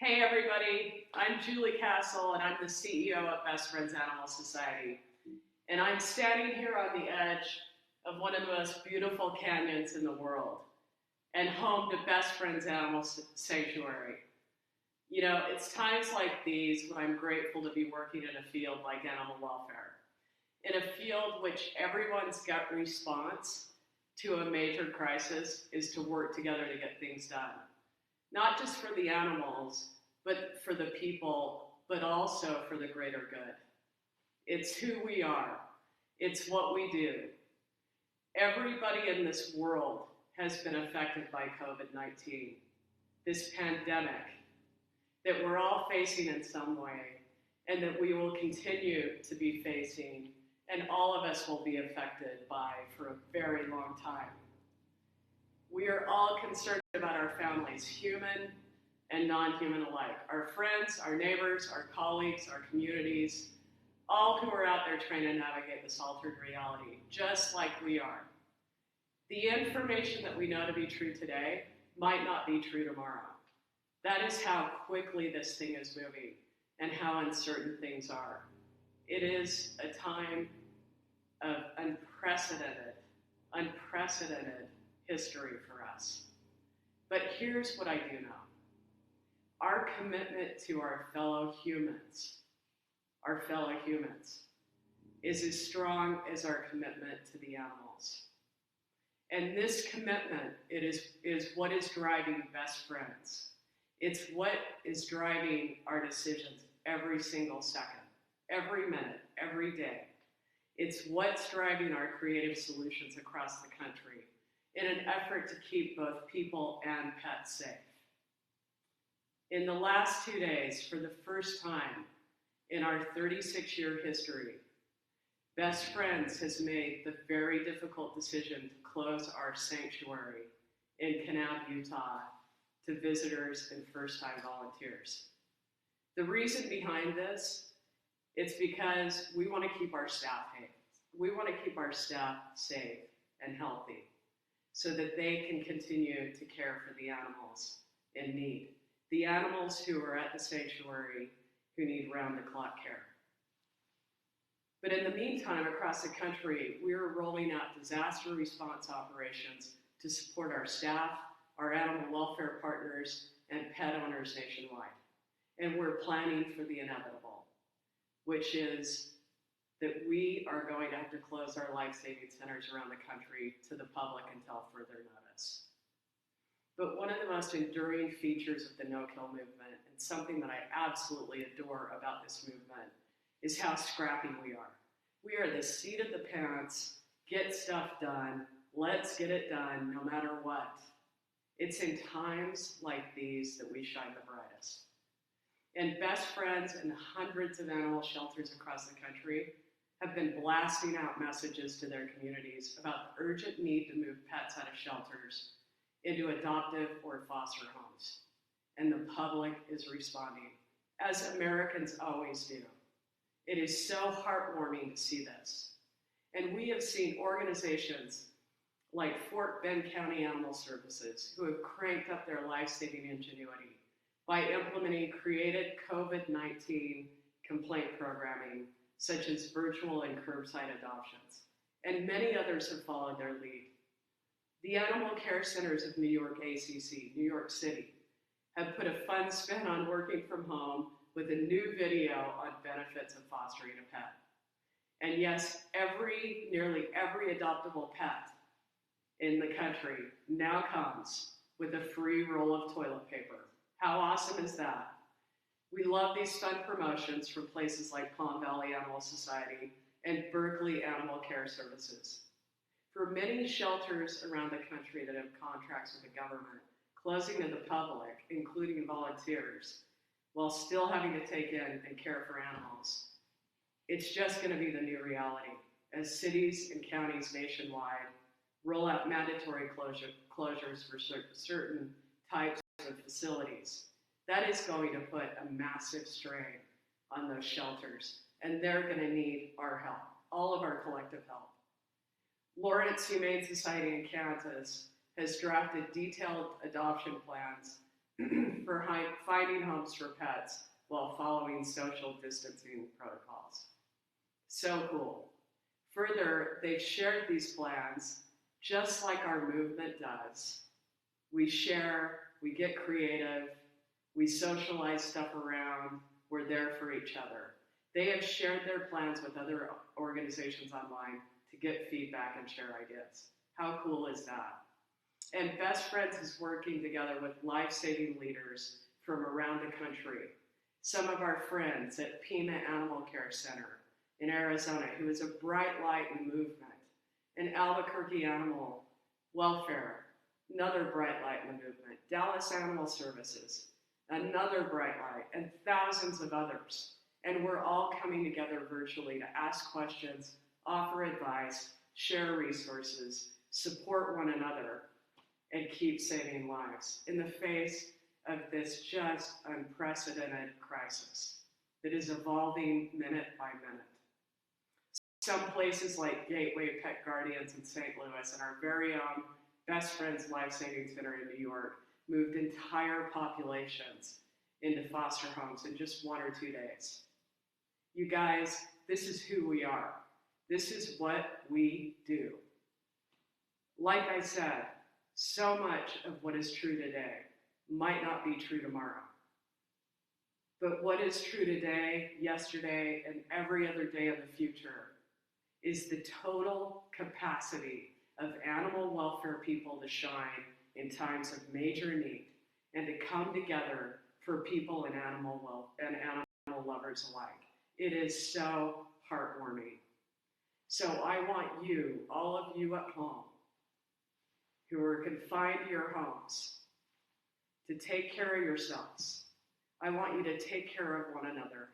Hey everybody, I'm Julie Castle and I'm the CEO of Best Friends Animal Society. And I'm standing here on the edge of one of the most beautiful canyons in the world and home to Best Friends Animal Sanctuary. You know, it's times like these when I'm grateful to be working in a field like animal welfare, in a field which everyone's gut response to a major crisis is to work together to get things done. Not just for the animals, but for the people, but also for the greater good. It's who we are. It's what we do. Everybody in this world has been affected by COVID-19, this pandemic that we're all facing in some way and that we will continue to be facing, and all of us will be affected by for a very long time. We are all concerned about our families, human and non-human alike, our friends, our neighbors, our colleagues, our communities, all who are out there trying to navigate this altered reality, just like we are. The information that we know to be true today might not be true tomorrow. That is how quickly this thing is moving and how uncertain things are. It is a time of unprecedented history for us. But here's what I do know. Our commitment to our fellow humans, is as strong as our commitment to the animals. And this commitment, is what is driving Best Friends. It's what is driving our decisions every single second, every minute, every day. It's what's driving our creative solutions across the country in an effort to keep both people and pets safe. In the last 2 days, for the first time in our 36-year history, Best Friends has made the very difficult decision to close our sanctuary in Kanab, Utah, to visitors and first-time volunteers. The reason behind this, it's because we want to keep our staff safe. We want to keep our staff safe and healthy so that they can continue to care for the animals in need. The animals who are at the sanctuary who need round-the-clock care. But in the meantime, across the country, we're rolling out disaster response operations to support our staff, our animal welfare partners, and pet owners nationwide. And we're planning for the inevitable, which is that we are going to have to close our life-saving centers around the country to the public until further notice. But one of the most enduring features of the no-kill movement, and something that I absolutely adore about this movement, is how scrappy we are. We are the seat of the pants, get stuff done, let's get it done no matter what. It's in times like these that we shine the brightest. And Best Friends and hundreds of animal shelters across the country have been blasting out messages to their communities about the urgent need to move pets out of shelters into adoptive or foster homes. And the public is responding, as Americans always do. It is so heartwarming to see this. And we have seen organizations like Fort Bend County Animal Services who have cranked up their life-saving ingenuity by implementing creative COVID-19 complaint programming, such as virtual and curbside adoptions. And many others have followed their lead. The Animal Care Centers of New York ACC, New York City, have put a fun spin on working from home with a new video on benefits of fostering a pet. And yes, nearly every adoptable pet in the country now comes with a free roll of toilet paper. How awesome is that? We love these fun promotions from places like Palm Valley Animal Society and Berkeley Animal Care Services. For many shelters around the country that have contracts with the government, closing to the public, including volunteers, while still having to take in and care for animals, it's just going to be the new reality as cities and counties nationwide roll out mandatory closures for certain types of facilities. That is going to put a massive strain on those shelters, and they're going to need our help, all of our collective help. Lawrence Humane Society in Kansas has drafted detailed adoption plans for finding homes for pets while following social distancing protocols. So cool. Further, they've shared these plans just like our movement does. We share, we get creative, we socialize stuff around, we're there for each other. They have shared their plans with other organizations online to get feedback and share ideas. How cool is that? And Best Friends is working together with life-saving leaders from around the country. Some of our friends at Pima Animal Care Center in Arizona, who is a bright light in the movement, and Albuquerque Animal Welfare, another bright light in the movement, Dallas Animal Services, another bright light, and thousands of others. And we're all coming together virtually to ask questions, offer advice, share resources, support one another, and keep saving lives in the face of this just unprecedented crisis that is evolving minute by minute. Some places like Gateway Pet Guardians in St. Louis and our very own Best Friends Life Saving Center in New York moved entire populations into foster homes in just 1 or 2 days. You guys, this is who we are. This is what we do. Like I said, so much of what is true today might not be true tomorrow. But what is true today, yesterday, and every other day of the future is the total capacity of animal welfare people to shine in times of major need and to come together for people and animal lovers alike. It is so heartwarming. So I want you, all of you at home, who are confined to your homes, to take care of yourselves. I want you to take care of one another.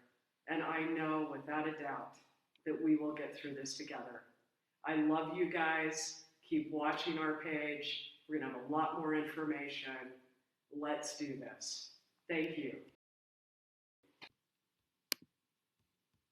And I know without a doubt that we will get through this together. I love you guys. Keep watching our page. We're going to have a lot more information. Let's do this. Thank you.